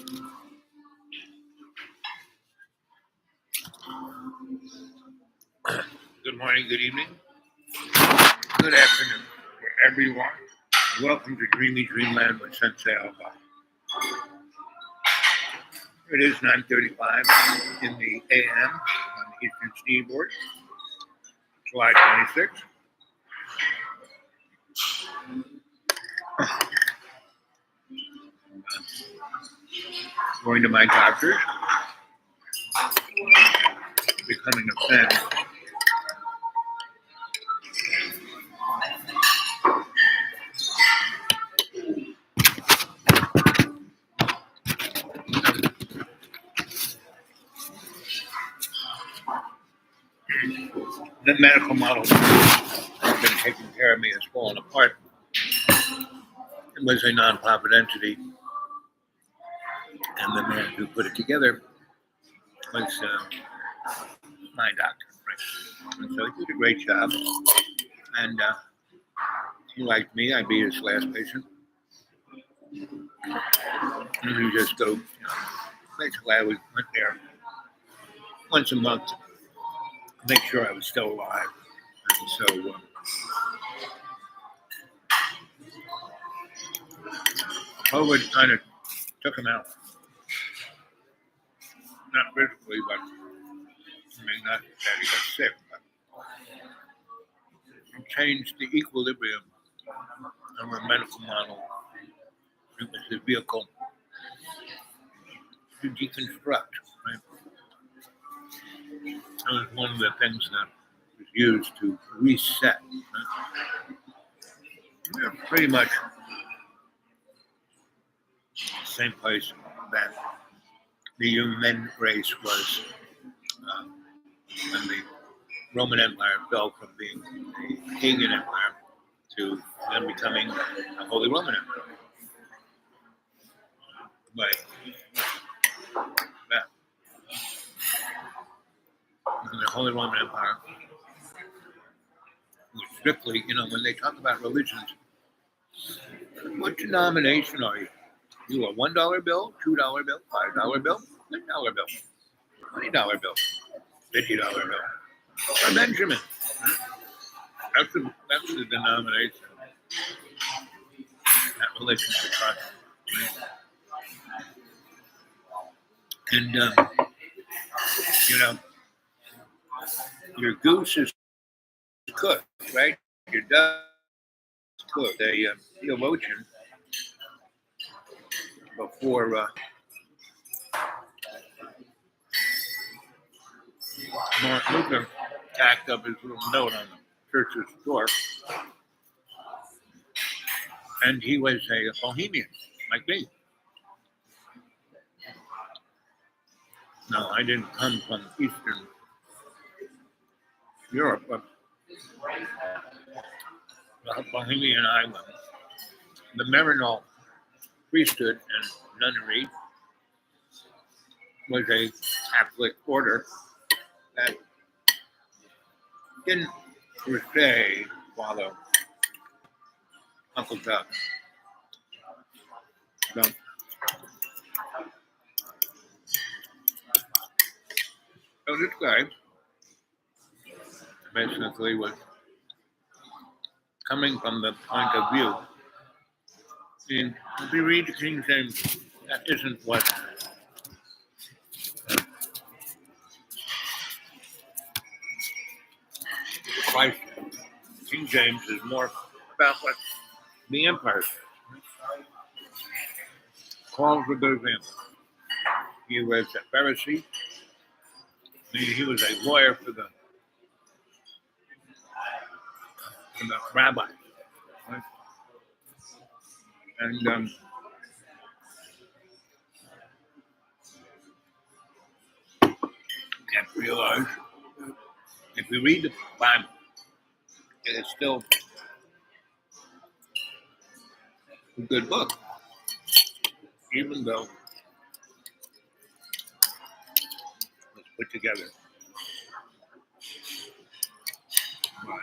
Good morning, good evening, good afternoon, wherever you are. Welcome to Dreamy Dreamland with Sensei Alba. It is 9:35 in the AM on the Eastern Seaboard, July 26th. Going to my doctor's, becoming a fan. The medical model that's been taking care of me has fallen apart. It was a non-profit entity, and the man who put it together was my doctor. Right? And so he did a great job, and he liked me. I'd be his last patient. And we just go, basically I went there once a month to make sure I was still alive. And so COVID kind of took him out. Not physically, but not that he got sick, but it changed the equilibrium of our medical model. It was the vehicle to deconstruct, right? That was one of the things that was used to reset. Right? We're pretty much the same place that the human race was when the Roman Empire fell from being a pagan empire to then becoming a Holy Roman Empire. But in the Holy Roman Empire, strictly, when they talk about religions, what denomination are you? You a $1 bill, $2 bill, $5 bill, $10 bill, $20 bill, $50 bill, or Benjamin. That's the denomination. That religion is trust. And your goose is cooked, right? Your duck is cooked. A theologian before Martin Luther tacked up his little note on the church's door, and he was a Bohemian, like me. No, I didn't come from Eastern Europe, but Bohemian island. The Maryknoll priesthood and nunnery was a Catholic order that didn't per se follow Uncle Doug. So this guy basically was coming from the point of view. And if you read the King James, that isn't what Christ. King James is more about what the empire calls a good example. He was a Pharisee. He was a lawyer for the rabbi. Right? And can't realize if we read the Bible, it is still a good book, even though it's put together by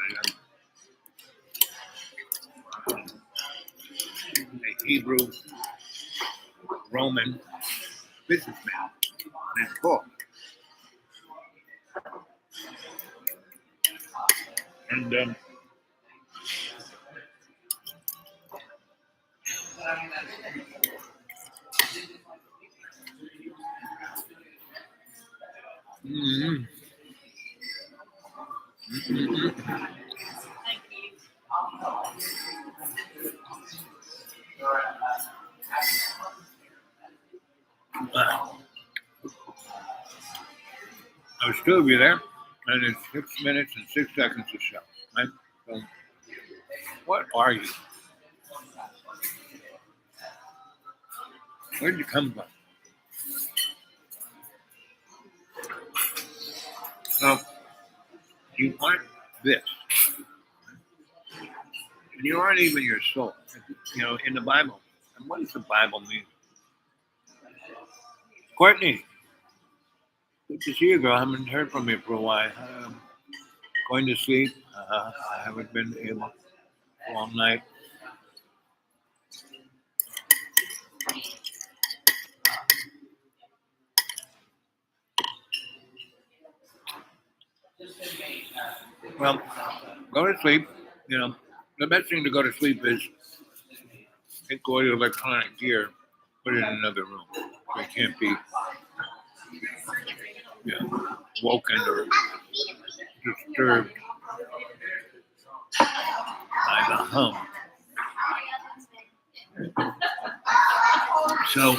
a Hebrew Roman businessman. And it's cool. And mm, there's two of you there, and it's 6 minutes and 6 seconds to show. Right? So, what are you? Where'd you come from? So, you aren't this. And you aren't even your soul. In the Bible. And what does the Bible mean? Courtney, good to see you, girl. I haven't heard from you for a while. Going to sleep. I haven't been able all night. Well, go to sleep. The best thing to go to sleep is take all your electronic gear, put it in another room. So it can't be woken or disturbed by the hum. So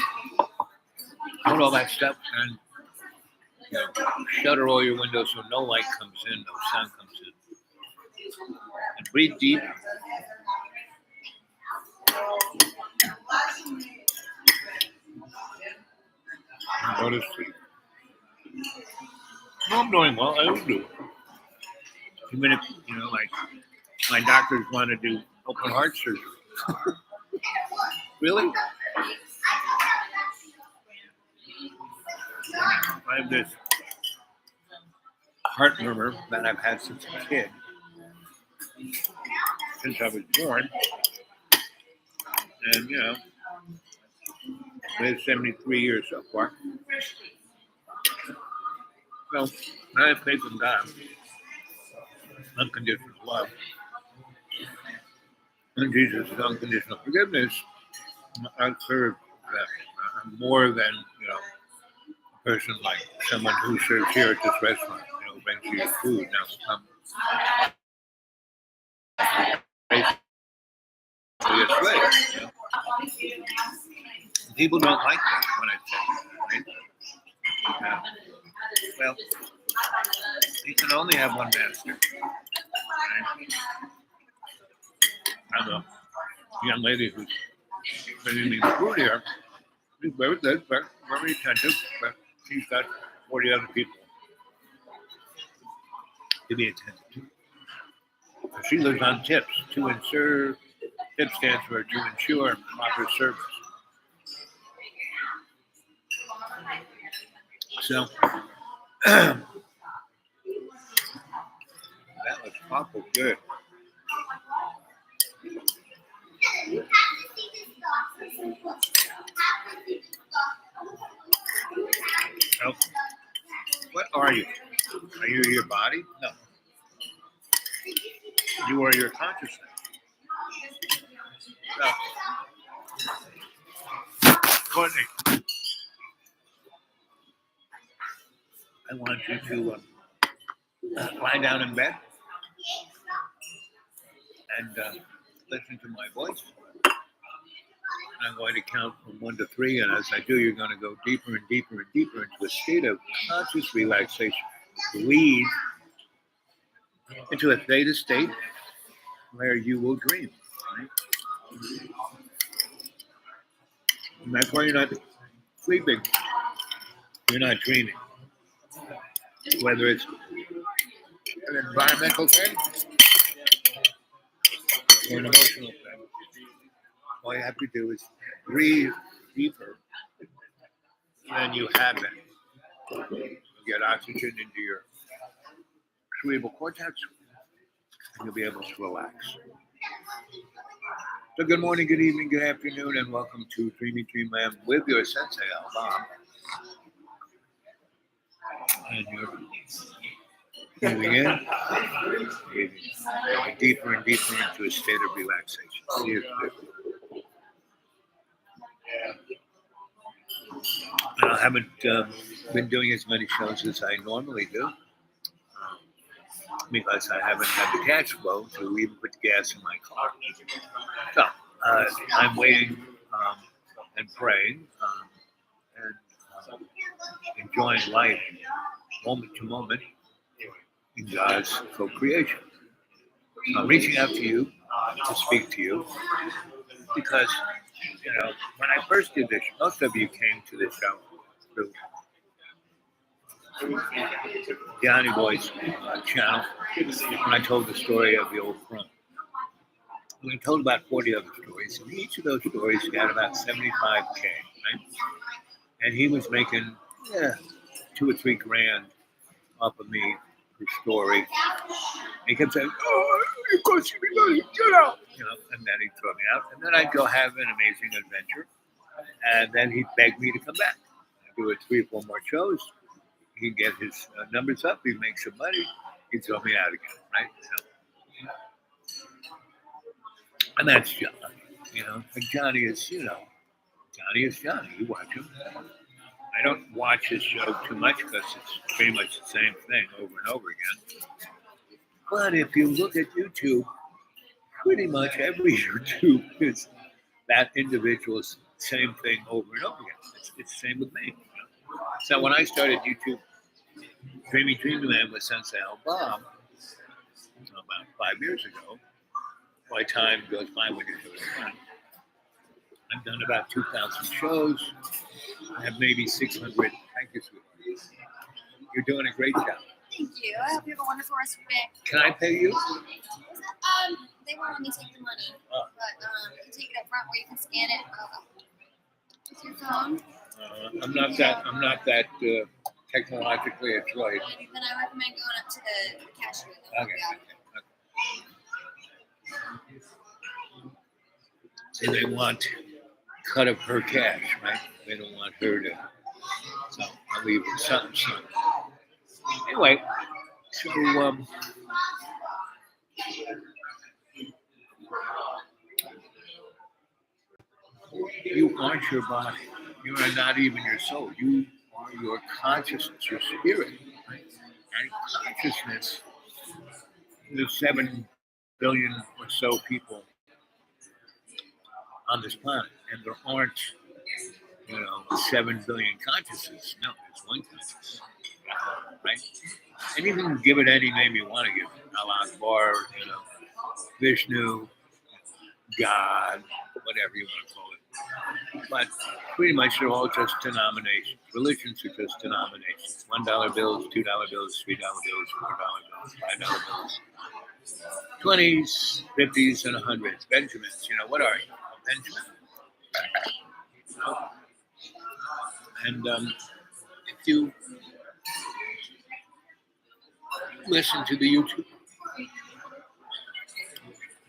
put all that stuff and shutter all your windows so no light comes in, no sun comes in. And breathe deep. And go to sleep. No, I'm doing well. I don't do it. Even if, like my doctors want to do open heart surgery. Really? I have this heart murmur that I've had since a kid, since I was born. And, lived 73 years so far. So, I have faith in God, unconditional love, and Jesus' unconditional forgiveness. I serve that. I'm more than, a person like someone who serves here at this restaurant, brings you your food. Now, basically a slave. People don't like that when I say it, right? Well, you can only have one master. Right? I'm a young lady who's bringing me food here. She's very good, very attentive, but she's got 40 other people to be attentive to. She lives on tips. To ensure, tip stands for to ensure proper service. So, that was awful good. So, what are you? Are you your body? No. You are your consciousness. So, Courtney, I want you to lie down in bed and listen to my voice. I'm going to count from 1 to 3, and as I do, you're going to go deeper and deeper and deeper into a state of conscious relaxation. Lead into a theta state where you will dream. Right? And that's why you're not sleeping. You're not dreaming. Whether it's an environmental thing or an emotional thing, all you have to do is breathe deeper than you have been. You get oxygen into your cerebral cortex, and you'll be able to relax. So good morning, good evening, good afternoon, and welcome to Dreamy Dreamland with your Sensei, Al Bob. And you're moving in, breathing deeper and deeper into a state of relaxation. I haven't been doing as many shows as I normally do because I haven't had the cash flow to even put the gas in my car. So I'm waiting and praying and enjoying life moment to moment in God's co-creation. So I'm reaching out to you to speak to you because, when I first did this, most of you came to this show through Johnny Boy's channel when I told the story of the old crone. We told about 40 other stories, and each of those stories got about 75K, right? And he was making 2 or 3 grand off of me per story. And he kept saying, "Oh, you're costing me money, get out!" And then he'd throw me out. And then I'd go have an amazing adventure. And then he'd beg me to come back. I'd do 3 or 4 more shows. He'd get his numbers up. He'd make some money. He'd throw me out again, right? And that's John. And Johnny is, Johnny is Johnny. You watch him. I don't watch his show too much because it's pretty much the same thing over and over again. But if you look at YouTube, pretty much every YouTube is that individual's same thing over and over again. It's the same with me. So when I started YouTube, Dreamy Man with Sensei Al Bob, about 5 years ago, my time goes by when you're doing fun. I've done about 2,000 shows. I have maybe 600. Thank you, sweetheart. You're doing a great job. Thank you. I hope you have a wonderful rest of your day. Can I pay you? They won't let me take the money, but you can take it up front where you can scan it with your phone. I'm not that technologically adroit. Then I recommend going up to the cashier. Okay. So they want cut of her cash, right? They don't want her to. So I'll leave it something. Anyway, so you aren't your body. You are not even your soul. You are your consciousness, your spirit. Right? And consciousness, there's 7 billion or so people on this planet, and there aren't, 7 billion consciousnesses. No, it's one consciousness, right? And you can give it any name you want to give it. Allah Akbar, Vishnu, God, whatever you want to call it. But pretty much they're all just denominations. Religions are just denominations. $1 bills, $2 bills, $3 bills, $4 bills, $5 bills, 20s, 50s, and 100s. Benjamins, what are you? A Benjamin. And if you listen to the YouTube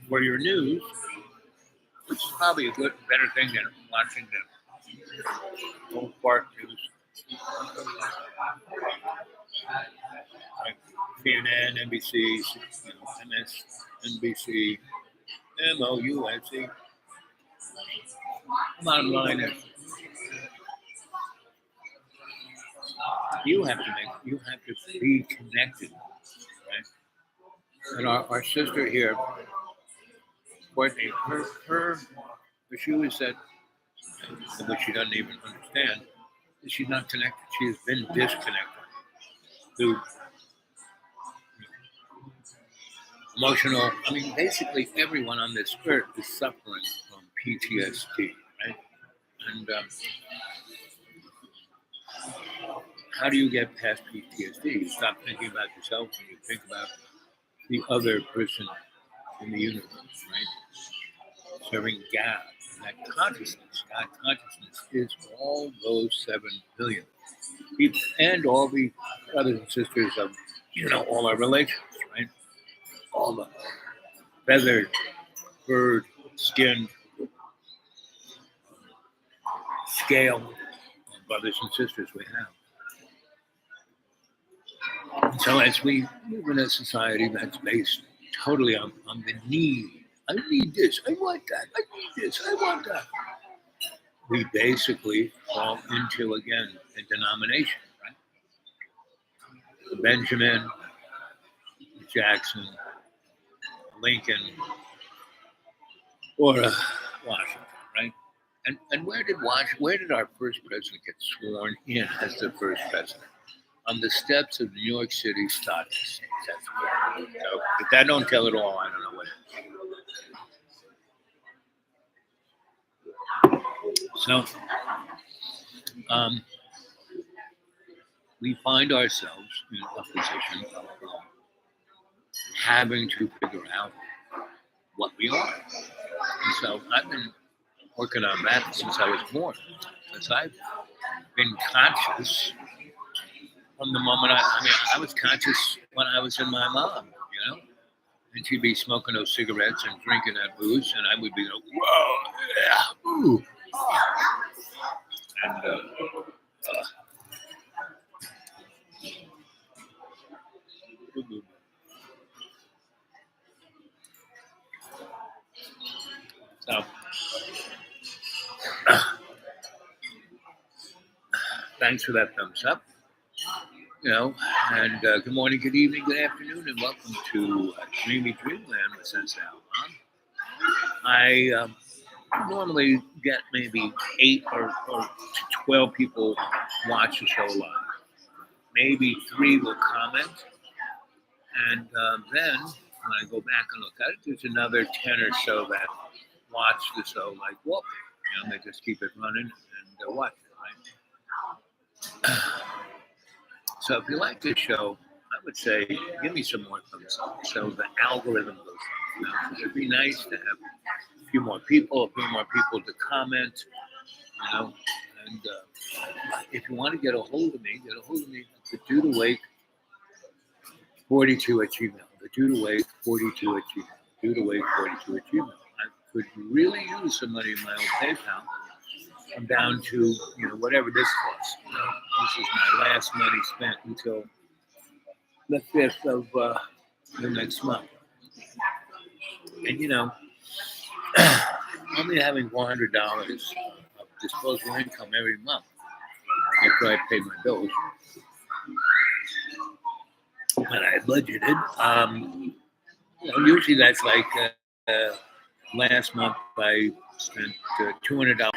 for your news, which is probably a better thing than watching the old Bart news. Like CNN, NBC, MSNBC, MOUNC. Bottom line is, you have to be connected, right? And our sister here, Courtney, her issue is that, which she doesn't even understand, is she's not connected. She has been disconnected through emotional. I mean, basically everyone on this earth is suffering from PTSD, right? And how do you get past PTSD? You stop thinking about yourself and you think about the other person in the universe, right? Serving God. And that consciousness, God consciousness, is all those 7 billion people and all the brothers and sisters of, all our relations, right? All the feathered, bird, skinned, scale brothers and sisters we have. So as we move in a society that's based totally on the need, I need this, I want that, I need this, I want that. We basically fall into again a denomination, right? Benjamin, Jackson, Lincoln, or Washington, right? And where did our first president get sworn in as the first president? On the steps of the New York City Stock Exchange. That's where. So if that don't tell it all, I don't know what. So we find ourselves in a position of having to figure out what we are. And so I've been working on that since I was born. Since I've been conscious from the moment I was conscious when I was in my mom, and she'd be smoking those cigarettes and drinking that booze, and I would be like, whoa, yeah, ooh. And so thanks for that thumbs up. And good morning, good evening, good afternoon, and welcome to Dreamy Dreamland with Sensei Alban. I normally get maybe 8 or 12 people watch the show live. Maybe 3 will comment, and then when I go back and look at it, there's another 10 or so that watch the show like, whoop, they just keep it running and watch it, right? So if you like this show, I would say give me some more thumbs up so the algorithm goes up. It'd be nice to have a few more people to comment, and if you want to get a hold of me, the Dude Awake 42 at Gmail. The Dude Awake 42 at Gmail. Dude Awake 42 at Gmail. I could really use some money in my own PayPal. I'm down to whatever this costs. This is my last money spent until the 5th of the next month. And only having $400 of disposable income every month after I pay my bills, and I budgeted. Usually that's like last month I spent $200.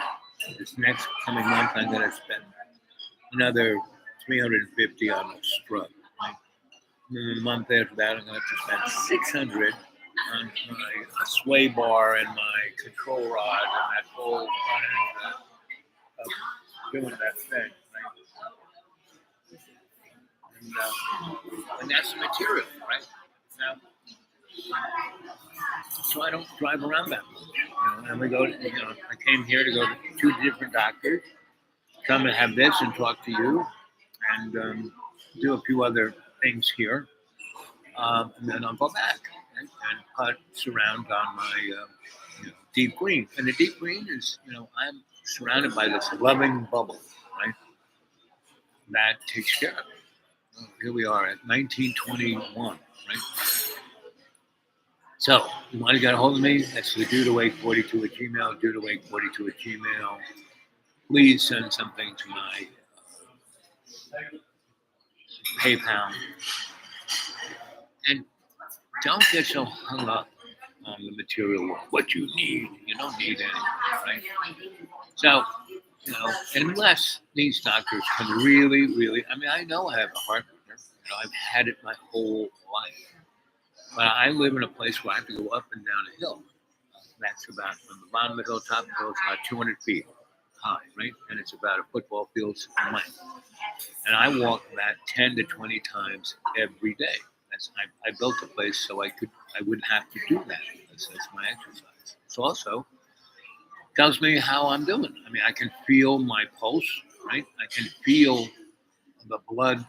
This next coming month I'm going to spend another $350 on a scrub. Right? And then the month after that I'm going to have to spend $600 on my sway bar and my control rod and that whole front end of doing that thing. Right? And that's the material, right? Now, so I don't drive around that much. And we go to, I came here to go to 2 different doctors, come and have this and talk to you, and do a few other things here. And then I'll go back and put surround on my deep green. And the deep green is, I'm surrounded by this loving bubble, right? That takes care of it. Oh, here we are at 1921, right? So, you want to get a hold of me? That's the Dude Awake 42 at Gmail, Dude Awake 42 at Gmail. Please send something to my PayPal. And don't get so hung up on the material world. What you need, you don't need anything, right? So, unless these doctors can really, I know I have a heart murmur. I've had it my whole life. But I live in a place where I have to go up and down a hill. That's about, from the bottom of the hill, top of the hill, it's about 200 feet high, right? And it's about a football field's length. And I walk that 10 to 20 times every day. I built a place so I wouldn't have to do that. That's my exercise. It also tells me how I'm doing. I can feel my pulse, right? I can feel the blood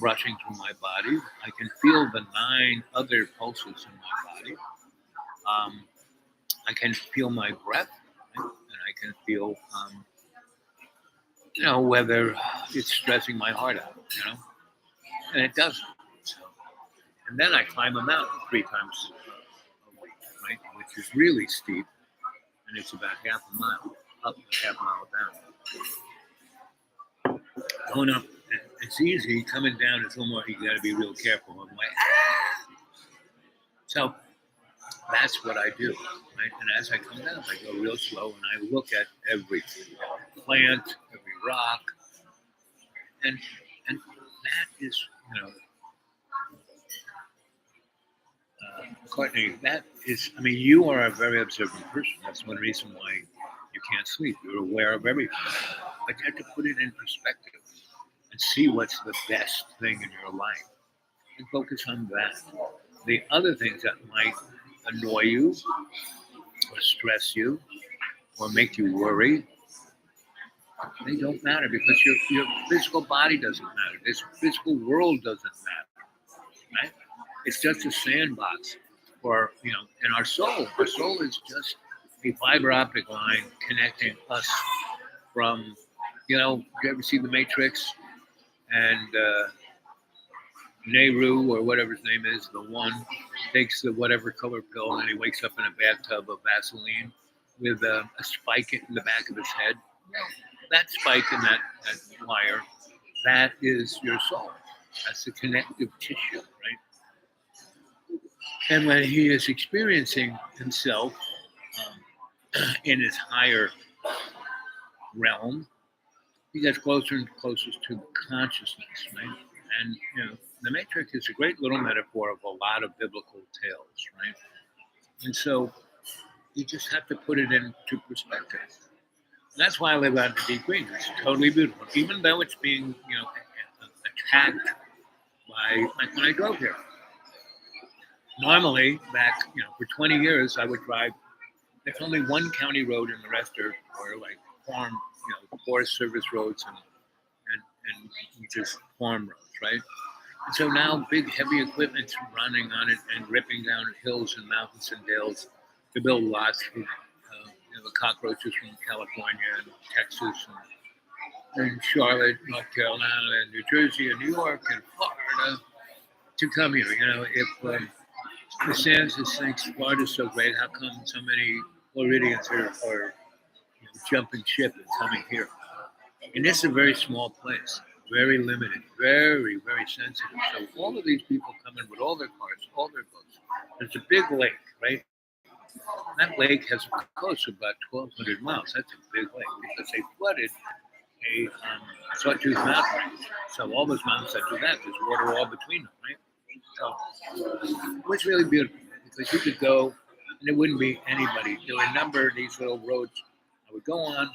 rushing through my body. I can feel the 9 other pulses in my body. I can feel my breath, right? And I can feel, whether it's stressing my heart out, and it doesn't. So, and then I climb a mountain 3 times a week, right, which is really steep, and it's about half a mile up and half a mile down. Going up, it's easy. Coming down, it's almost you got to be real careful. I'm like, ah! So that's what I do, right? And as I come down, I go real slow, and I look at every plant, every rock, and that is, Courtney, that is, I mean, you are a very observant person. That's one reason why you can't sleep. You're aware of everything. But you have to put it in perspective and see what's the best thing in your life and focus on that. The other things that might annoy you or stress you or make you worry, they don't matter because your physical body doesn't matter. This physical world doesn't matter, right? It's just a sandbox for, and our soul. Our soul is just a fiber optic line connecting us from, you ever see The Matrix? And Nehru, or whatever his name is, the one, takes the whatever color pill and he wakes up in a bathtub of Vaseline with a spike in the back of his head. Well, that spike in that wire, that is your soul. That's the connective tissue, right? And when he is experiencing himself in his higher realm, he gets closer and closer to consciousness, right? And, the Matrix is a great little metaphor of a lot of biblical tales, right? And so you just have to put it into perspective. And that's why I live out in the deep green. It's totally beautiful, even though it's being, attacked by, like when I drove here. Normally, back, for 20 years, I would drive. There's only one county road, and the rest are like farm, Forest Service roads and just farm roads, right? And so now big heavy equipment's running on it and ripping down hills and mountains and dales to build lots for the cockroaches from California and Texas and Charlotte, North Carolina, and New Jersey and New York and Florida to come here. If the census thinks Florida's so great, how come so many Floridians are jumping ship and coming here? And this is a very small place, very limited, very, very sensitive. So all of these people come in with all their cars, all their boats. There's a big lake, right? That lake has a coast of about 1,200 miles. That's a big lake because they flooded a Sawtooth Mountain range. So all those mountains that do that, there's water all between them, right? So it was really beautiful because you could go and there wouldn't be anybody. There were a number of these little roads I would go on,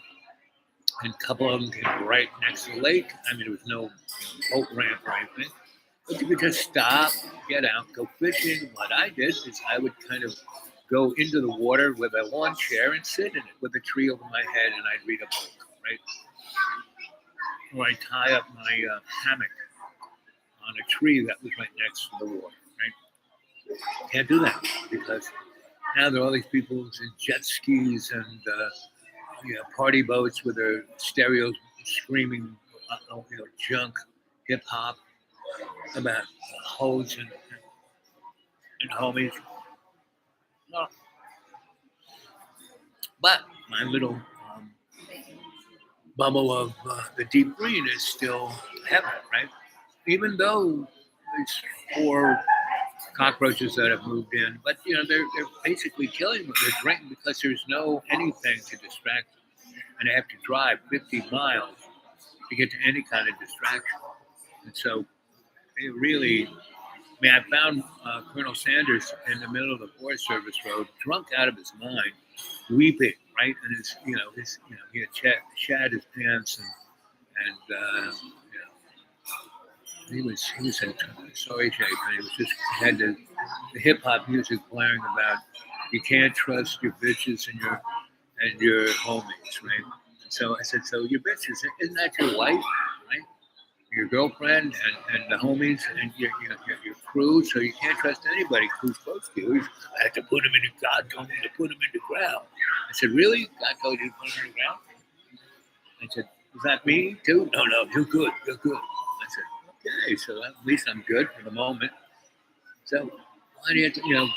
and a couple of them came right next to the lake. I mean, there was no boat ramp or anything. But you could just stop, get out, go fishing. What I did is I would kind of go into the water with a lawn chair and sit in it with a tree over my head, and I'd read a book, right? Or I'd tie up my hammock on a tree that was right next to the water, right? Can't do that because now there are all these people in jet skis and party boats with their stereos screaming, junk, hip hop about hoes and homies. No. But my little bubble of the deep green is still heaven, right? Even though it's 4 cockroaches that have moved in, but they're basically killing them. They're drinking because there's no anything to distract them, and they have to drive 50 miles to get to any kind of distraction. And so they really, I found Colonel Sanders in the middle of the Forest Service road, drunk out of his mind, weeping, right? And he had shat his pants and he was in sorry shape, and he was just had the hip hop music blaring about you can't trust your bitches and your homies, right? And so I said, so your bitches, isn't that your wife, right? Your girlfriend and the homies and your crew, so you can't trust anybody who's close to you. I had to put him in the God told me to put him in the ground. I said, really? God told you to put him in the ground? I said, is that me too? No, you're good. I said, Okay, so at least I'm good for the moment. So why do you,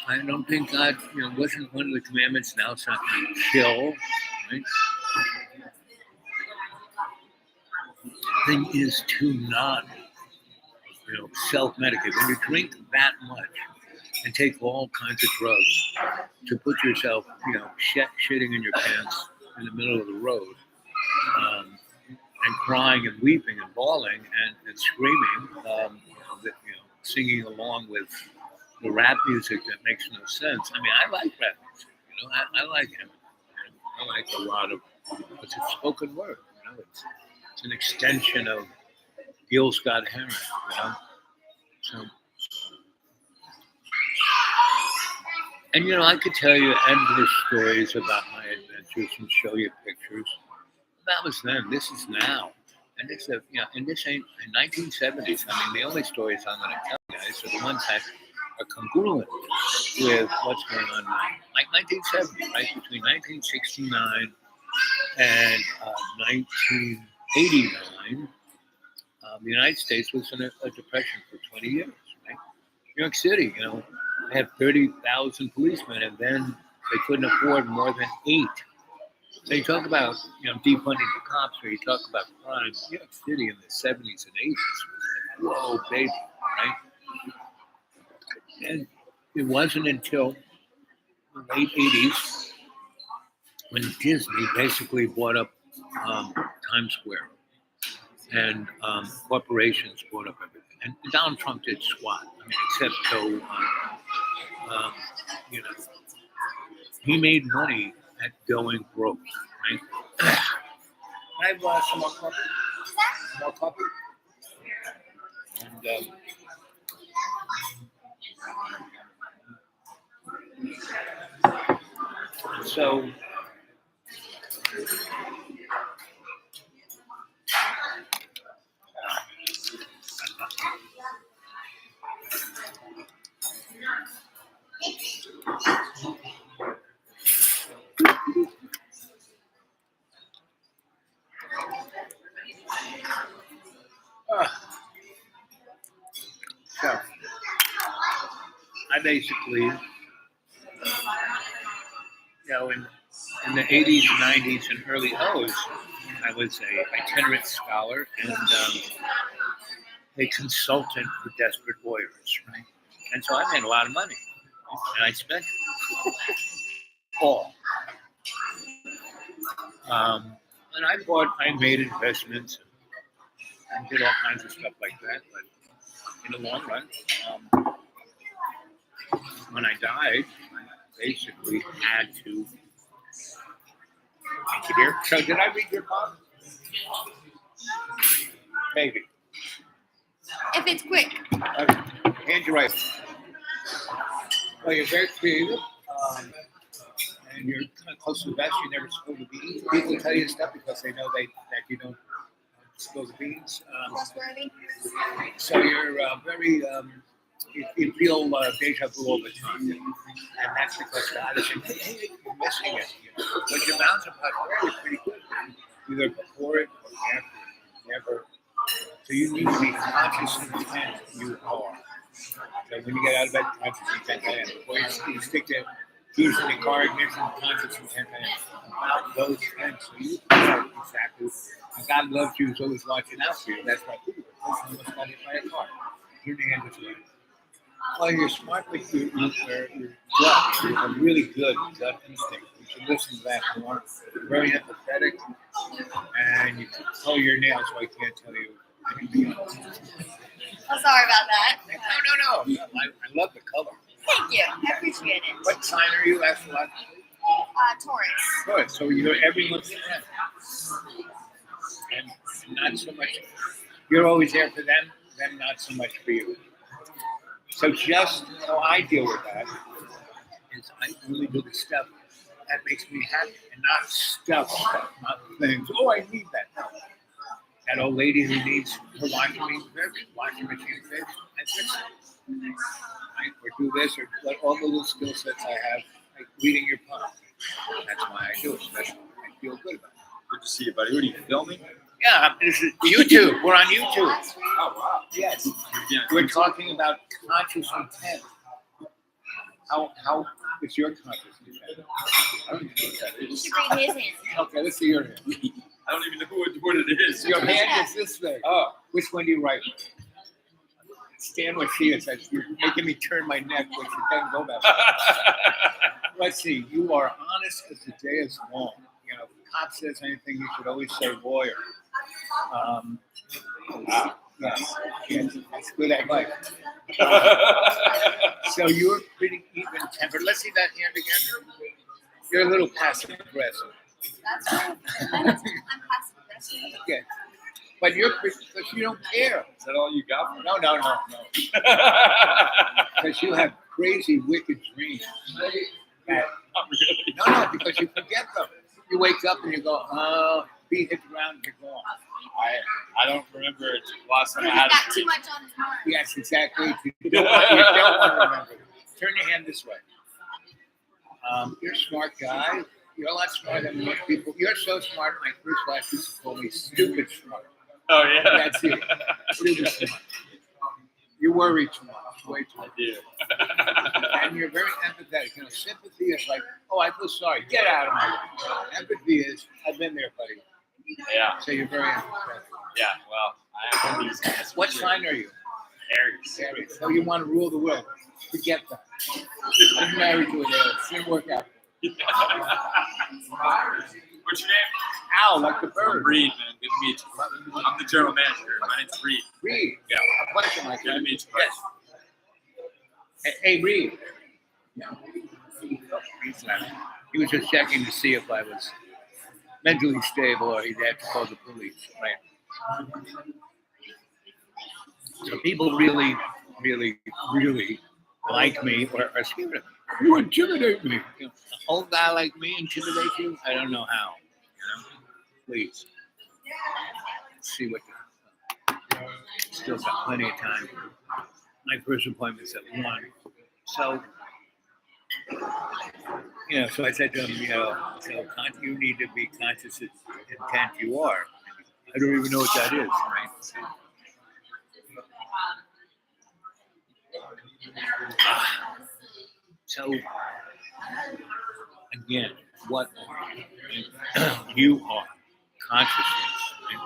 I don't think God, wasn't one of the commandments now it's not to kill, right? Thing is to not, self-medicate. When you drink that much and take all kinds of drugs to put yourself, shitting in your pants in the middle of the road, and crying and weeping and bawling and screaming, singing along with the rap music that makes no sense. I mean, I like rap music. I like him. I like a lot of it's a spoken word. It's an extension of Gil Scott Heron. So, and I could tell you endless stories about my adventures and show you pictures. That was then. This is now. And this ain't in 1970s. I mean, the only stories I'm going to tell you guys are the ones that are congruent with what's going on now. Like 1970, right? Between 1969 and 1989, the United States was in a depression for 20 years, right? New York City, they had 30,000 policemen, and then they couldn't afford more than 8. So you talk about, defunding the cops, or you talk about crime. New York City in the 70s and 80s was like, whoa, baby, right? And it wasn't until the late 80s when Disney basically bought up Times Square, and corporations bought up everything. And Donald Trump did squat. I mean, except though, he made money at going broke, right? I have some more coffee. More coffee. And so, so I basically, in the 80s, 90s, and early O's, I was a itinerant scholar and a consultant for desperate lawyers, right? And so I made a lot of money, and I spent it all. And I made investments and did all kinds of stuff like that. But in the long run, when I died, I basically had to. Thank you, dear. So did I read your mom? Maybe. If it's quick. Hand you right. Well, you're very creative, and you're kind of close to the best. You never spill the beans. People tell you stuff because they know that you don't spill the beans. Trustworthy. So you're very. You feel deja vu all the time, and that's because God is saying, "Hey, you're missing it." But your mouth's about is pretty good, either before it or after it. Never. So you need to be conscious and intent. You are. So when you get out of bed, conscious intent. Before you stick to using the car ignition, conscious intent. About those things. So you know exactly. And God loves you. He's always watching out for you. That's why people listen to what's got hit by a car. Turn your hand this way. Well, you're smart, but you're gut. You're a really good gut instinct. You should listen to that more. You're very empathetic, and you color your nails, so I can't tell you anything else. I'm sorry about that. No. I love the color. Thank you. I appreciate it. What sign are you, astrologically? Taurus. Good. So you're everyone's friend, and not so much. You're always there for them not so much for you. So just how I deal with that is I only do the stuff that makes me happy and not stuff, not things. Oh, I need that. No. That old lady who needs her washing machine fixed, I fix it. Right? Or do this, or all the little skill sets I have, like reading your palm. That's why I do it, especially. I feel good about it. Good to see you, buddy. What are you filming? Yeah, this is YouTube. We're on YouTube. Live stream? Oh wow. Yes, Yeah. we're talking about conscious intent. How is your conscious intent? I don't even know what that You is. should read his hand. Okay, let's see your hand. I don't even know what it is. Your hand is this way. Oh. Which one do you write? Stand where she is. You're making me turn my neck, which it doesn't go that way. Let's see. You are honest as the day is long. You know, if the cop says anything, you should always say lawyer. Yes, that's good advice. So you're pretty even tempered. Let's see that hand again. You're a little passive aggressive. That's right. I'm passive aggressive. Okay. But you're because you don't care. Is that all you got? No. Because you have crazy, wicked dreams. That, Not really. no, because you forget them. You wake up and you go, oh, feet hit the ground and you're gone. I don't remember it. Last time I He's had got a too dream. much on his mind. Yes, exactly. You don't want to remember. Turn your hand this way. You're a smart guy. You're a lot smarter than most people. You're so smart. My first wife used to call me stupid smart. Oh yeah. That's it. Stupid smart. You worry too much. Way too I much. do. And you're very empathetic. You know, sympathy is like, oh, I feel sorry. Get out of my life. Empathy is, I've been there, buddy. Yeah. So you're very empathetic. Yeah. Well, I am these guys. What sign are you? Aries. Aries. So you want to rule the world. Forget that. I'm married to an Aries. It didn't work out. What's your name? Ow, like the I'm bird. Reed, man. Good to meet you. I'm the general manager. My name's Reed. Reed. Yeah. A pleasure, my Good to friend. meet you. Yes. Hey, Reed. He was just checking to see if I was mentally stable or he'd have to call the police, right? So people really like me or are scared of me. You intimidate me. You know, an old guy like me intimidate you? I don't know how. You know? Please. Let's see what still got plenty of time. My first appointment's at 1. So so I said to him, you need to be conscious of intent you are. I don't even know what that is, right? So, again, what are you? You are consciousness. Right?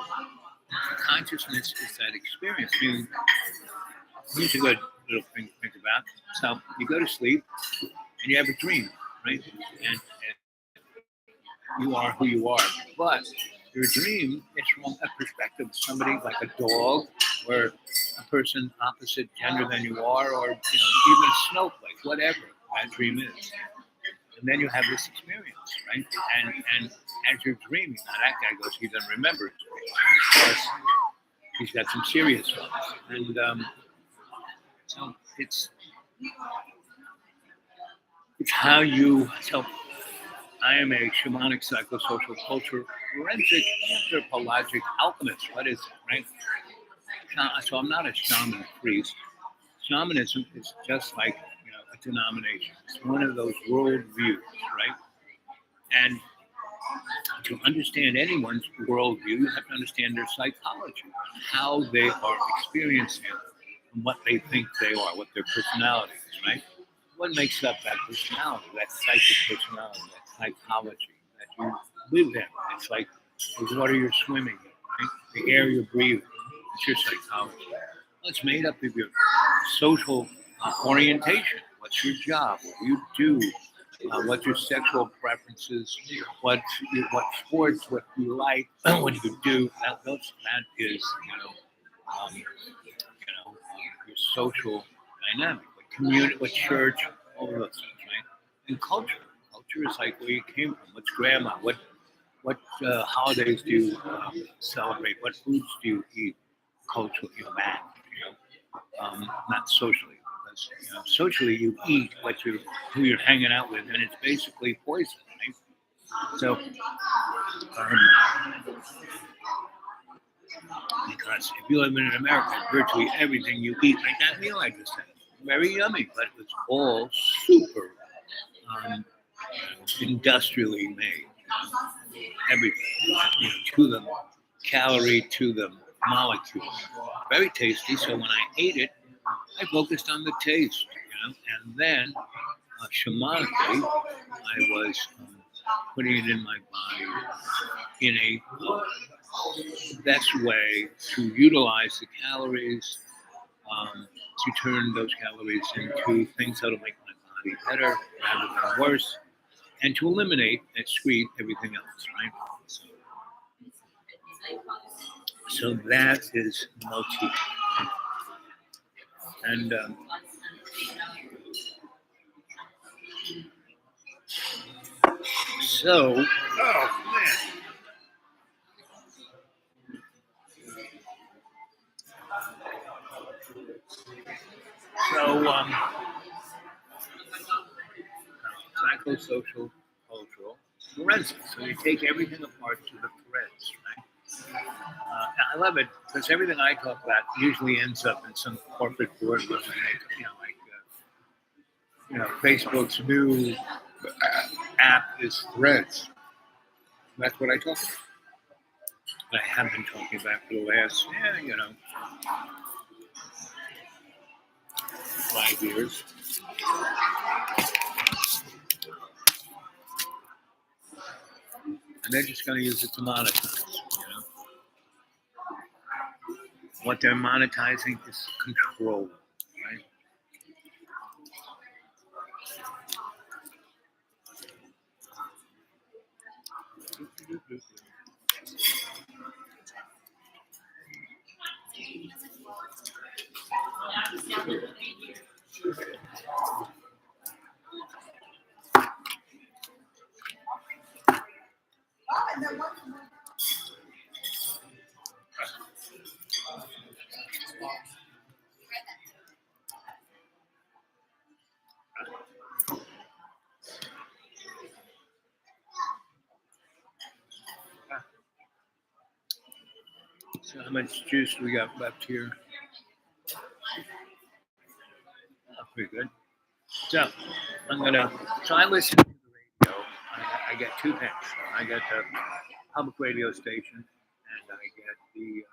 Consciousness is that experience. Here's a good little thing to think about. So, you go to sleep and you have a dream, right? And you are who you are. But your dream is from a perspective of somebody like a dog or a person opposite gender than you are, or even a snowflake, whatever that dream is. And then you have this experience, right? And as you're dreaming, now that guy goes, he doesn't remember it. Because he's got some serious ones. And so it's how you. So I am a shamanic psychosocial culture forensic anthropologic alchemist. What is it, right? So I'm not a shaman priest. Shamanism is just like a denomination. It's one of those world views, right? And to understand anyone's worldview, you have to understand their psychology, how they are experiencing it, and what they think they are, what their personality is, right? What makes up that personality, that psychic personality, that psychology that you live in? It's like the water you're swimming in, right? The air you're breathing. It's your psychology. Well, it's made up of your social orientation. What's your job? What do you do? What's your sexual preferences? What sports? What you like? What you do? That is your social dynamic. What community? What church? All of those things, right? And culture. Culture is like where you came from. What's grandma? What holidays do you celebrate? What foods do you eat? Culturally, not socially. Because socially, you eat who you're hanging out with, and it's basically poison, right? So, because if you live in America, virtually everything you eat, like that meal I just had, very yummy, but it was all super industrially made. Everything, to the calorie to the molecule. Very tasty. So when I ate it, I focused on the taste, and then shamanically, I was putting it in my body in a best way to utilize the calories, to turn those calories into things that'll make my body better rather than worse, and to eliminate, excrete everything else, right? So that is the motif. And so, oh man. So, psychosocial, cultural, forensic. So you take everything apart to the threads, right? I love it because everything I talk about usually ends up in some corporate boardroom, Facebook's new app is Threads. That's what I talk about. I have been talking about for the last, 5 years. And they're just going to use it to monetize, What they're monetizing is control, right? So how much juice we got left here? Oh, pretty good. So I listen to the radio. I get two things. I get the public radio station, and I get the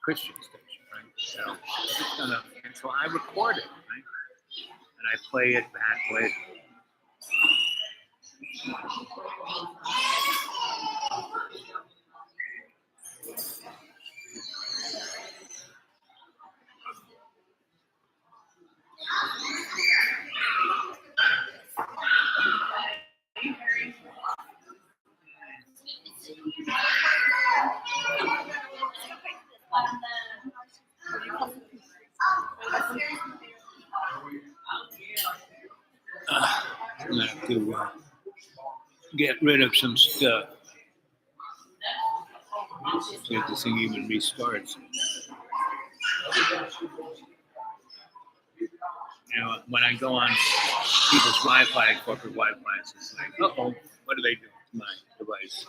Christian station, right? So and so I record it, right? And I play it back later. I'm gonna have to get rid of some stuff. See if this thing even restarts. When I go on people's Wi-Fi, corporate Wi-Fi, it's just like, uh-oh, what do they do to my device?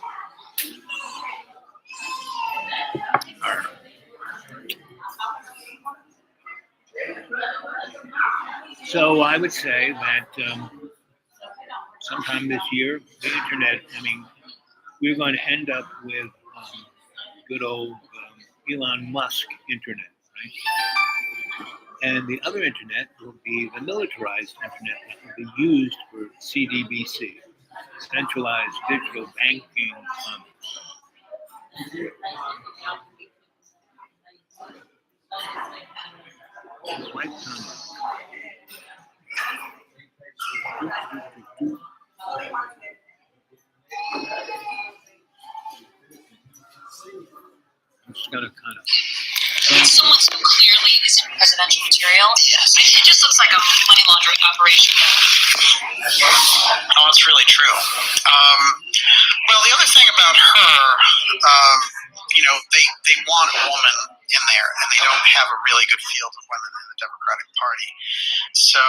So I would say that sometime this year, the internet, we're going to end up with good old Elon Musk internet, right? And the other internet will be the militarized internet that will be used for CDBC, centralized digital banking. I'm just going to kind of. Someone so clearly using presidential material. Yes. It just looks like a money laundering operation. Oh, it's really true. Well, the other thing about her, they want a woman in there, and they don't have a really good field of women in the Democratic Party. So,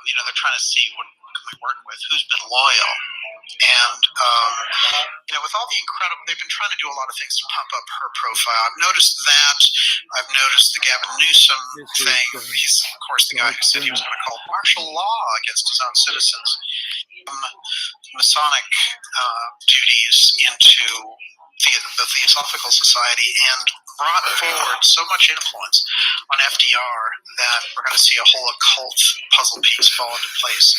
they're trying to see what can we work with, who's been loyal. And, with all the they've been trying to do a lot of things to pump up her profile. I've noticed that. I've noticed the Gavin Newsom thing. He's, of course, the guy who said he was going to call martial law against his own citizens. Masonic duties into the Theosophical Society and brought forward so much influence on FDR that we're going to see a whole occult puzzle piece fall into place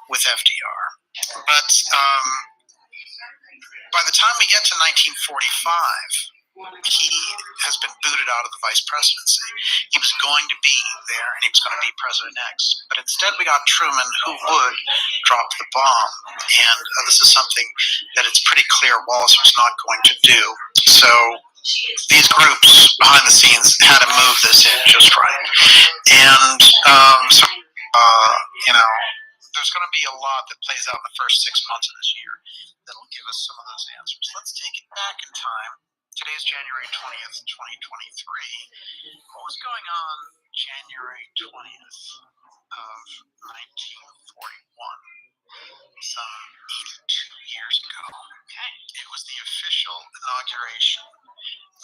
with FDR. But by the time we get to 1945, he has been booted out of the vice presidency. He was going to be there, and he was going to be president next. But instead, we got Truman, who would drop the bomb. And this is something that it's pretty clear Wallace was not going to do. So these groups behind the scenes had to move this in just right. And there's going to be a lot that plays out in the first 6 months of this year that'll give us some of those answers. Let's take it back in time. Today's January 20th, 2023. What was going on January 20th of 1941? Some 82 years ago. Okay. It was the official inauguration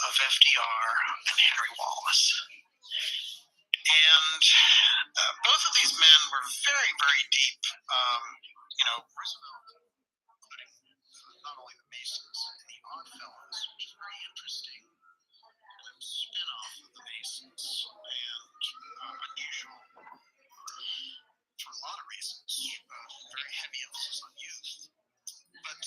of FDR and Henry Wallace. And both of these men were very, very deep. Roosevelt, including not only the Masons and the Oddfellows, which is very interesting, spin-off of the Masons, and unusual for a lot of reasons. Very heavy emphasis on youth. But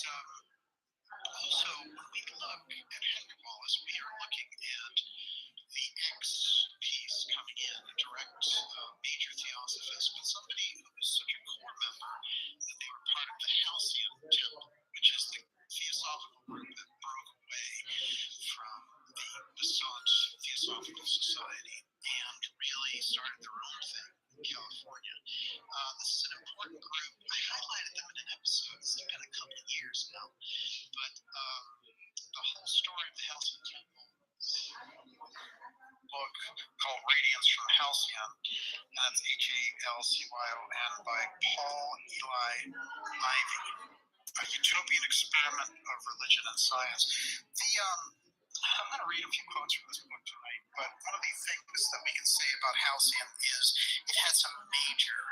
also, when we look at Henry Wallace, we are looking at the X piece coming in, a direct major theosophist, but somebody who was such a core member that they were part of the Halcyon Temple, which is the theosophical group that broke away from the Masonic Theosophical Society and really started their own thing in California. This is an important group. I highlighted them in an episode. This has been a couple of years now. But the whole story of the Halcyon Temple book called Radiance from Halcyon, and that's Halcyon by Paul Eli Ivy, a utopian experiment of religion and science. I'm going to read a few quotes from this book tonight, but one of the things that we can say about Halcyon is it had some major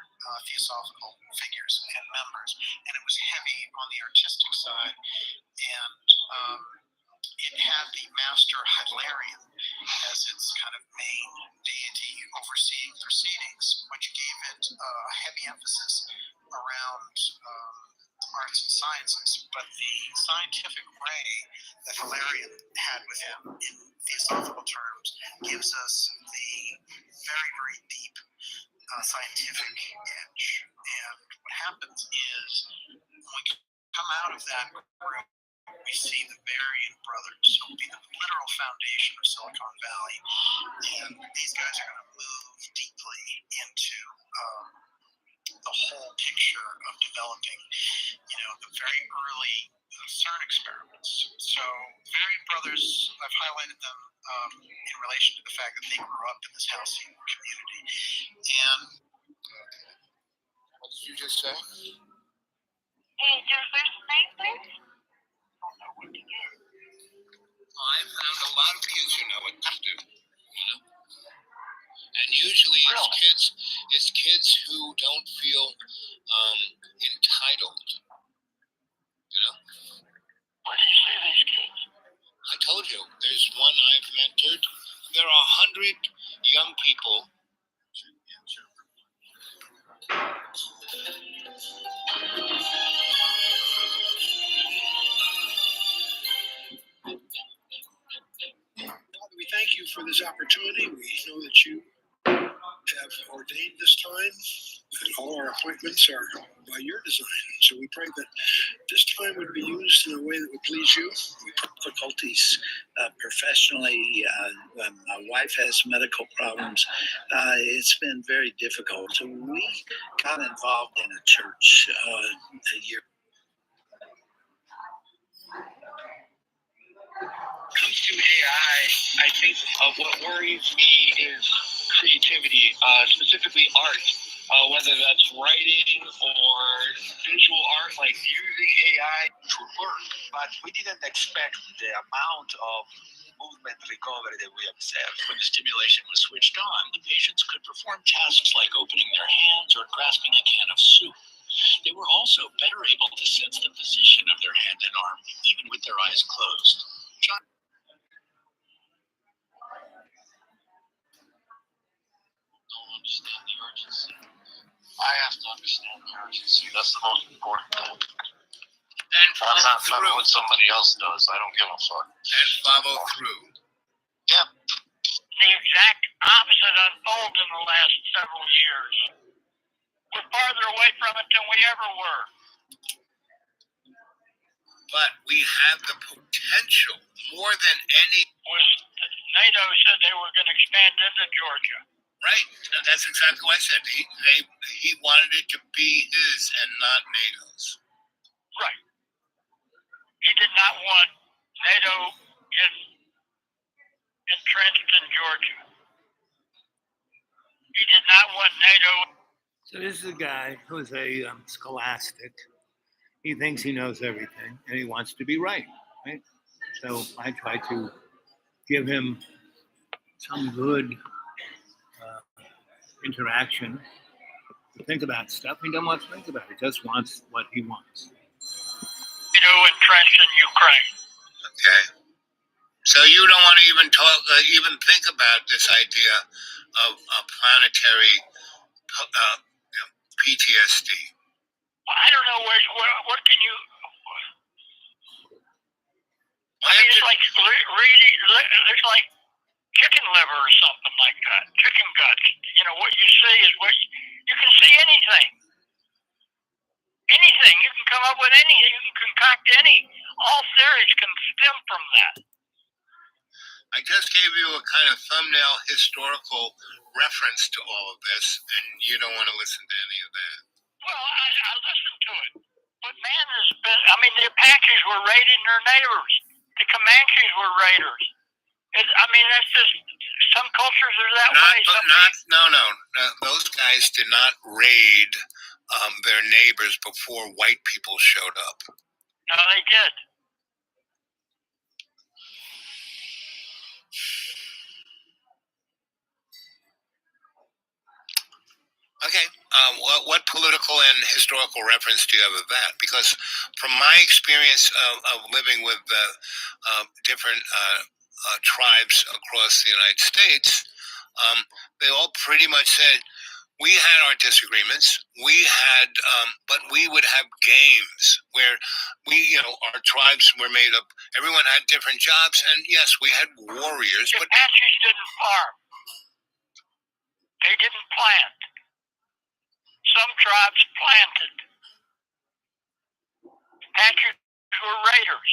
theosophical figures and members, and it was heavy on the artistic side, and it had the master Hitlerian as its kind of main deity overseeing proceedings, which gave it a heavy emphasis around arts and sciences. But the scientific way that Hitlerian had with him in theosophical terms gives us the very, very deep scientific edge. And what happens is when we come out of that group, we see the Berrien brothers, who will be the literal foundation of Silicon Valley. And these guys are going to move deeply into the whole picture of developing, the very early CERN experiments. So Berrien brothers, I've highlighted them in relation to the fact that they grew up in this Halcyon community. And what did you just say? Hey, your first name, please? I found a lot of kids who know what to do, and usually it's kids who don't feel entitled, What do you say to these kids? I told you, there's one I've mentored. There are 100 young people. We thank you for this opportunity. We know that you have ordained this time, and all our appointments are by your design. So we pray that this time would be used in a way that would please you. Difficulties professionally. When my wife has medical problems, it's been very difficult. So we got involved in a church a year. Comes to AI, I think what worries me is creativity, specifically art, whether that's writing or visual art, like using AI to work. But we didn't expect the amount of movement recovery that we observed. When the stimulation was switched on, the patients could perform tasks like opening their hands or grasping a can of soup. They were also better able to sense the position of their hand and arm, even with their eyes closed. John don't understand the urgency. I have to understand the urgency. That's the most important thing. And I'm not follow through. what somebody else does. I don't give a fuck. And follow through. Yeah. The exact opposite unfolds in the last several years. We're farther away from it than we ever were. But we have the potential more than any. NATO said they were going to expand into Georgia. Right. And that's exactly what I said. He wanted it to be his and not NATO's. Right. He did not want NATO entrenched in Georgia. He did not want NATO. So this is a guy who's a scholastic. He thinks he knows everything, and he wants to be right. So I try to give him some good interaction to think about stuff. He doesn't want to think about it. He just wants what he wants. NATO entrenched in Ukraine. Okay. So you don't want to even think about this idea of a planetary PTSD. I don't know what can you. I mean, it's like reading. It's like chicken liver or something like that. Chicken guts. You know what you see is what you can see anything. Anything you can come up with anything. You can concoct any. All theories can stem from that. I just gave you a kind of thumbnail historical reference to all of this, and you don't want to listen to any of that. Well, I listened to it. But man, the Apaches were raiding their neighbors. The Comanches were raiders. That's just, some cultures are that way. No. Those guys did not raid their neighbors before white people showed up. No, they did. Okay. What political and historical reference do you have of that? Because from my experience of living with different tribes across the United States, they all pretty much said, we had our disagreements. But we would have games where our tribes were made up. Everyone had different jobs, and yes, we had warriors. The but Apaches didn't farm. They didn't plant. Some tribes planted. Apaches were raiders,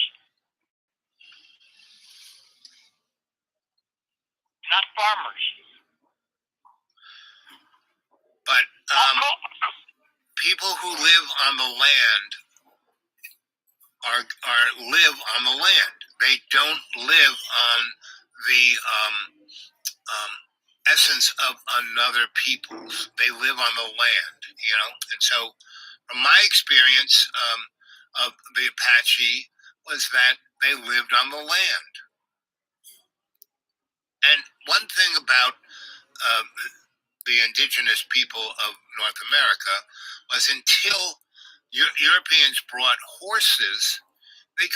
not farmers. But people who live on the land live on the land. They don't live on the essence of another people's. They live on the land, And so, from my experience of the Apache was that they lived on the land. And one thing about the indigenous people of North America was until Europeans brought horses, they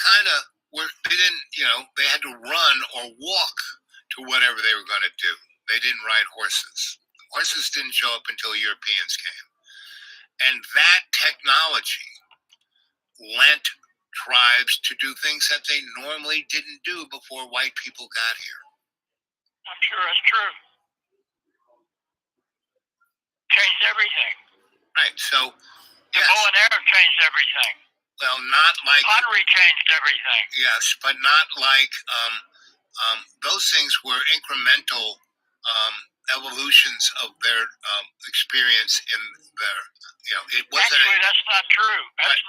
they had to run or walk to whatever they were going to do. They didn't ride horses. Horses didn't show up until Europeans came. And that technology lent tribes to do things that they normally didn't do before white people got here. I'm sure that's true. Changed everything. Right, so the bow and arrow changed everything. Well, not like pottery changed everything. Yes, but not like those things were incremental evolutions of their experience in their. It wasn't. Actually, that's not true. That's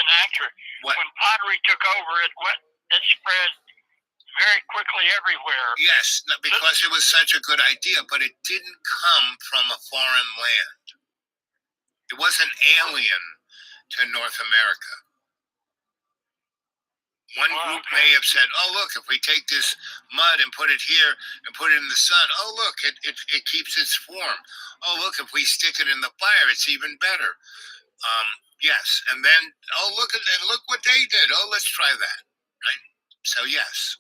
inaccurate. What? When pottery took over, it spread very quickly everywhere. Yes, because it was such a good idea, but it didn't come from a foreign land. It wasn't alien to North America. One group may have said, "Oh, look, if we take this mud and put it here and put it in the sun, oh, look, it keeps its form. Oh, look, if we stick it in the fire, it's even better." Yes, and then look what they did. Oh, let's try that, right? So yes,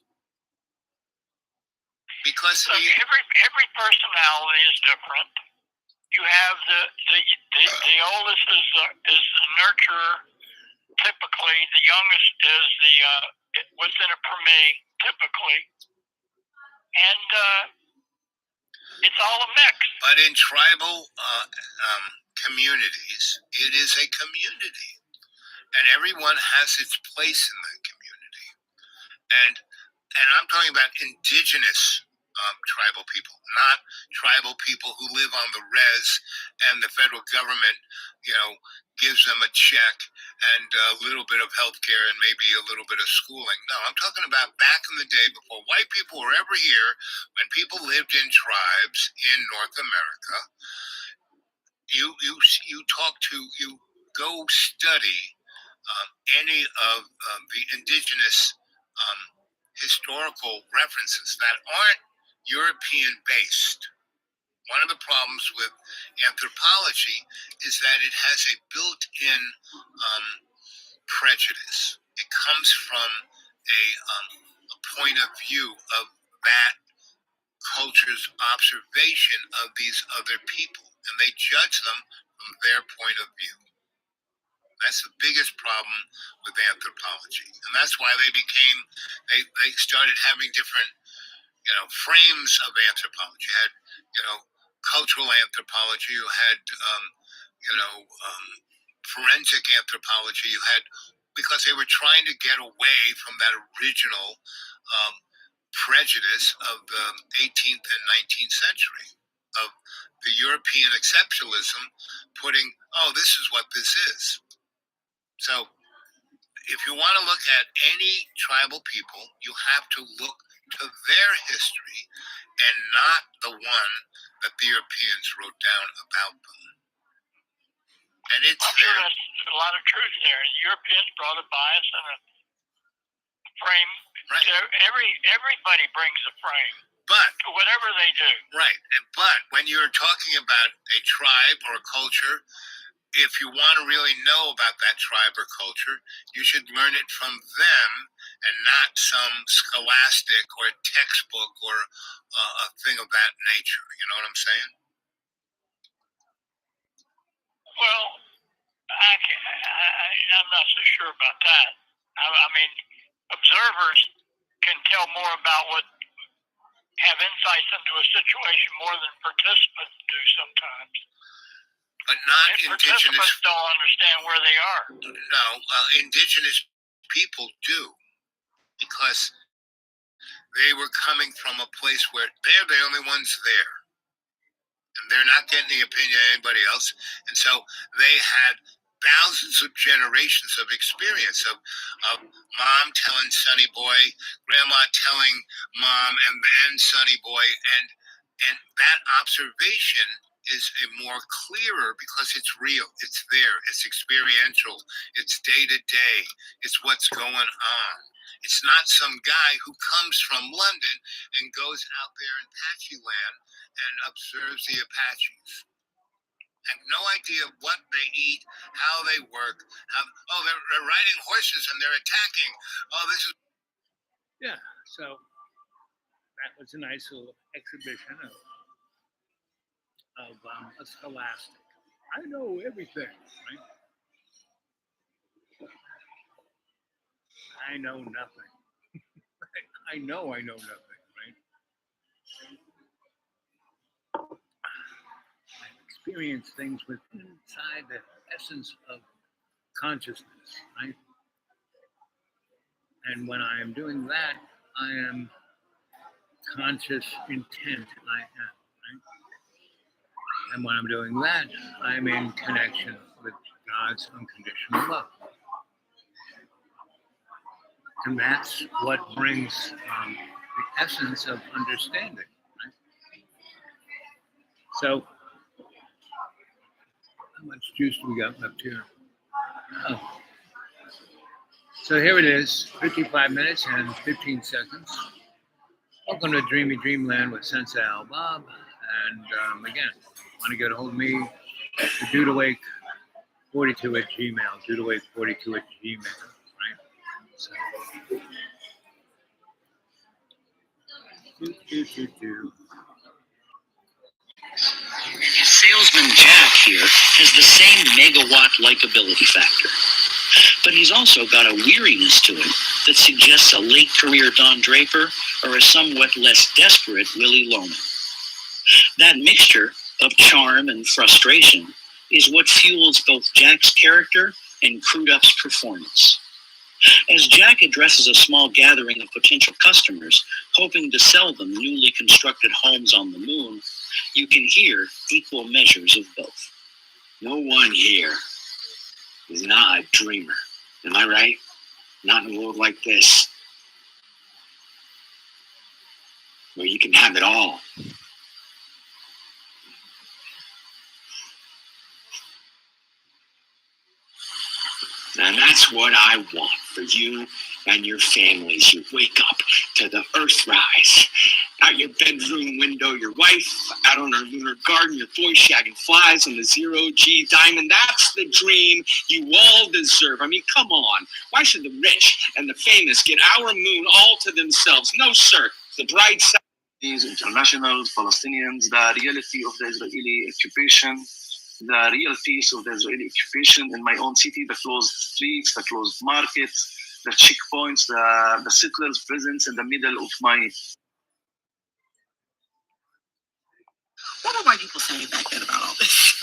because Look, every personality is different. You have the oldest is the nurturer. Typically, the youngest is the what's in it for me. Typically, and it's all a mix. But in tribal communities, it is a community, and everyone has its place in that community. And I'm talking about indigenous tribal people, not tribal people who live on the res, and the federal government, gives them a check and a little bit of health care and maybe a little bit of schooling. No, I'm talking about back in the day before white people were ever here, when people lived in tribes in North America. You go study any of the indigenous historical references that aren't European based. One of the problems with anthropology is that it has a built-in prejudice. It comes from a point of view of that culture's observation of these other people, and they judge them from their point of view. That's the biggest problem with anthropology, and that's why they started having different frames of anthropology. You had cultural anthropology, you had forensic anthropology, you had, because they were trying to get away from that original prejudice of the 18th and 19th century, of the European exceptionalism, putting, oh, this is what this is. So if you want to look at any tribal people, you have to look to their history and not the one that the Europeans wrote down about them. And it's I'm sure there's a lot of truth there. The Europeans brought a bias and a frame. Right. Everybody brings a frame. But to whatever they do. Right. But when you're talking about a tribe or a culture, if you want to really know about that tribe or culture, you should learn it from them and not some scholastic or textbook or a thing of that nature. You know what I'm saying? Well, I'm not so sure about that. I mean, observers can tell more about have insights into a situation more than participants do sometimes. But not and indigenous. Participants don't understand where they are. No, indigenous people do, because they were coming from a place where they're the only ones there, and they're not getting the opinion of anybody else, and so they had thousands of generations of experience of mom telling Sonny Boy, grandma telling mom, and then Sonny Boy, and that observation is a more clearer because it's real, it's there, it's experiential, it's day to day, it's what's going on. It's not some guy who comes from London and goes out there in Apache land and observes the Apaches. Have no idea what they eat, how they work, they're riding horses and they're attacking. Oh, this is... Yeah, so that was a nice little exhibition of a scholastic. I know everything, right? I know nothing. I know nothing, right? I experience things within inside the essence of consciousness, right? And when I am doing that, I am conscious intent, I am, right? And when I'm doing that, I'm in connection with God's unconditional love. And that's what brings the essence of understanding, right? So, how much juice do we got left here? Oh. So here it is, 55 minutes and 15 seconds. Welcome to Dreamy Dreamland with Sensei Al Bob. And again, want to get a hold of me, Dudawake42 at Gmail, Dudawake42 at Gmail, right? So, Salesman Jack here has the same megawatt likability factor, but he's also got a weariness to him that suggests a late career Don Draper or a somewhat less desperate Willy Loman. That mixture of charm and frustration is what fuels both Jack's character and Crude Up's performance. As Jack addresses a small gathering of potential customers hoping to sell them newly constructed homes on the moon, you can hear equal measures of both. No one here is not a dreamer. Am I right? Not in a world like this, where you can have it all. And that's what I want for you and your families. You wake up to the Earthrise. Out your bedroom window, your wife out on her lunar garden, your boy shagging flies on the zero-G diamond. That's the dream you all deserve. I mean, come on. Why should the rich and the famous get our moon all to themselves? No, sir. The bright side. These internationals, Palestinians, the reality of the Israeli occupation, the real face of the Israeli occupation in my own city, the closed streets, the closed markets, the checkpoints, the settlers' presence in the middle of my... What were white people saying back then about all this?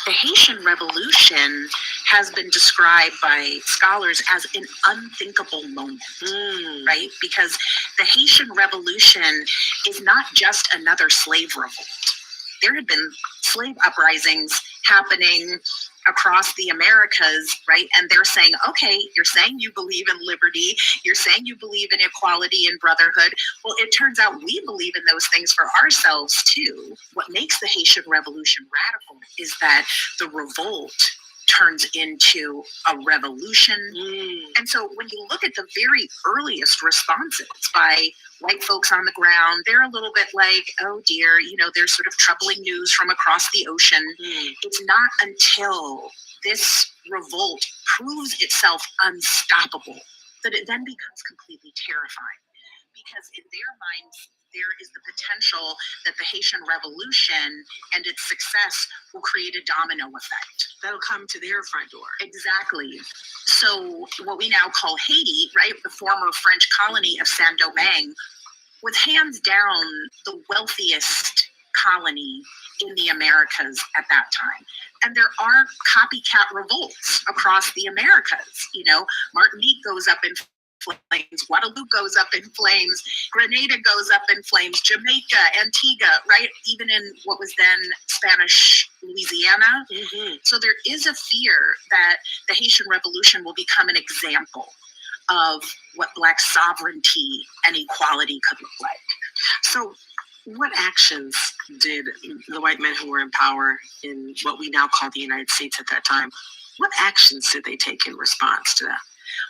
The Haitian Revolution has been described by scholars as an unthinkable moment, right? Because the Haitian Revolution is not just another slave revolt. There had been slave uprisings happening across the Americas, right? And they're saying, okay, you're saying you believe in liberty, you're saying you believe in equality and brotherhood. Well, it turns out we believe in those things for ourselves too. What makes the Haitian Revolution radical is that the revolt turns into a revolution. And so when you look at the very earliest responses by white folks on the ground, they're a little bit like, oh dear, you know, there's sort of troubling news from across the ocean. It's not until this revolt proves itself unstoppable that it then becomes completely terrifying. Because in their minds, there is the potential that the Haitian Revolution and its success will create a domino effect. That'll come to their front door. Exactly. So what we now call Haiti, right, the former French colony of Saint-Domingue, was hands down the wealthiest colony in the Americas at that time. And there are copycat revolts across the Americas. You know, Martinique goes up in flames, Guadeloupe goes up in flames, Grenada goes up in flames, Jamaica, Antigua, right? Even in what was then Spanish Louisiana. So there is a fear that the Haitian Revolution will become an example of what Black sovereignty and equality could look like. So what actions did the white men who were in power in what we now call the United States at that time, what actions did they take in response to that?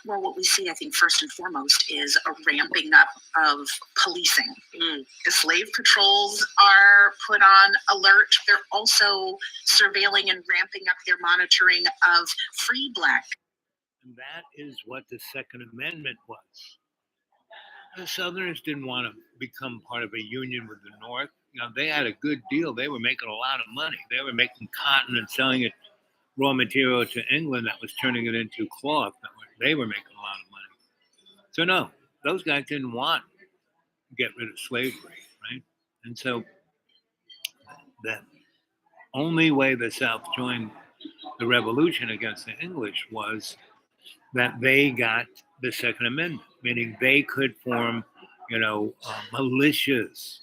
Well, what we see, I think, first and foremost is a ramping up of policing. The slave patrols are put on alert. They're also surveilling and ramping up their monitoring of free Black. And that is what the Second Amendment was. The Southerners didn't want to become part of a union with the North. You know, they had a good deal. They were making a lot of money. They were making cotton and selling it raw material to England that was turning it into cloth. They were making a lot of money. So no, those guys didn't want to get rid of slavery, right? And so the only way the South joined the revolution against the English was that they got the Second Amendment, meaning they could form, militias,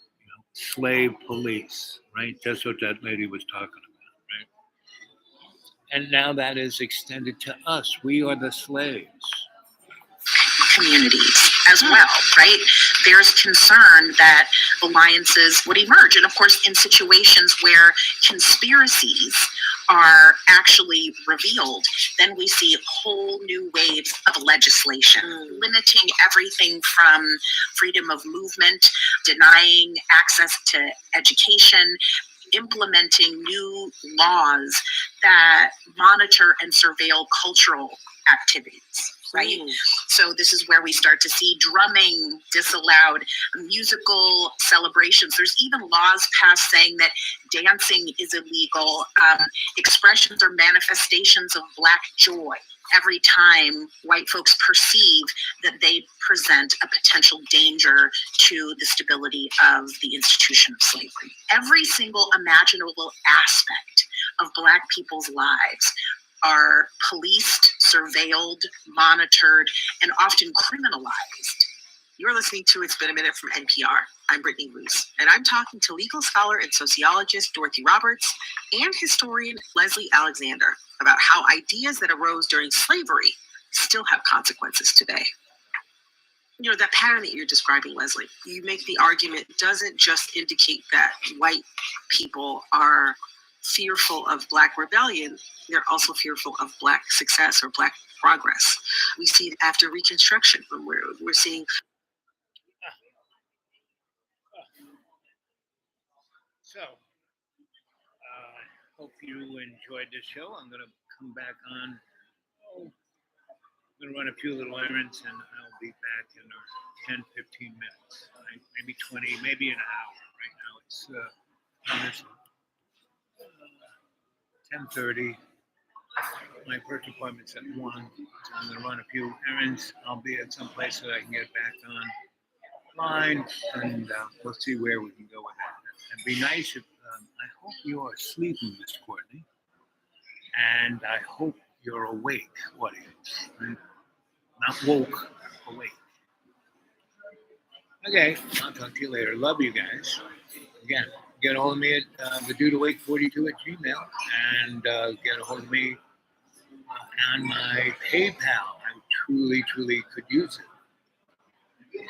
slave police, right? That's what that lady was talking about, right? And now that is extended to us. We are the slaves. Communities as well, right? There's concern that alliances would emerge. And of course, in situations where conspiracies are actually revealed, then we see whole new waves of legislation limiting everything from freedom of movement, denying access to education, implementing new laws that monitor and surveil cultural activities, right? So this is where we start to see drumming disallowed, musical celebrations. There's even laws passed saying that dancing is illegal, expressions or manifestations of Black joy every time white folks perceive that they present a potential danger to the stability of the institution of slavery. Every single imaginable aspect of Black people's lives are policed, surveilled, monitored, and often criminalized. You're listening to It's Been a Minute from NPR. I'm Brittany Luce, and I'm talking to legal scholar and sociologist Dorothy Roberts and historian Leslie Alexander about how ideas that arose during slavery still have consequences today. You know, that pattern that you're describing, Leslie, you make the argument doesn't just indicate that white people are fearful of Black rebellion, they're also fearful of Black success or Black progress. We see it after Reconstruction, when we're seeing. So, hope you enjoyed this show. I'm going to come back on. I'm going to run a few little errands, and I'll be back in 10, 15 minutes, right? Maybe 20, maybe an hour. Right now it's 10:30. My first appointment's at 1, so I'm going to run a few errands. I'll be at some place so I can get back online, and we'll see where we can go with that. It'd be nice if, I hope you are sleeping, Mr. Courtney, and I hope you're awake, audience, right? Not woke, awake. Okay, I'll talk to you later. Love you guys. Again, get a hold of me at thedudewake42@gmail, and get a hold of me on my PayPal. I truly could use it.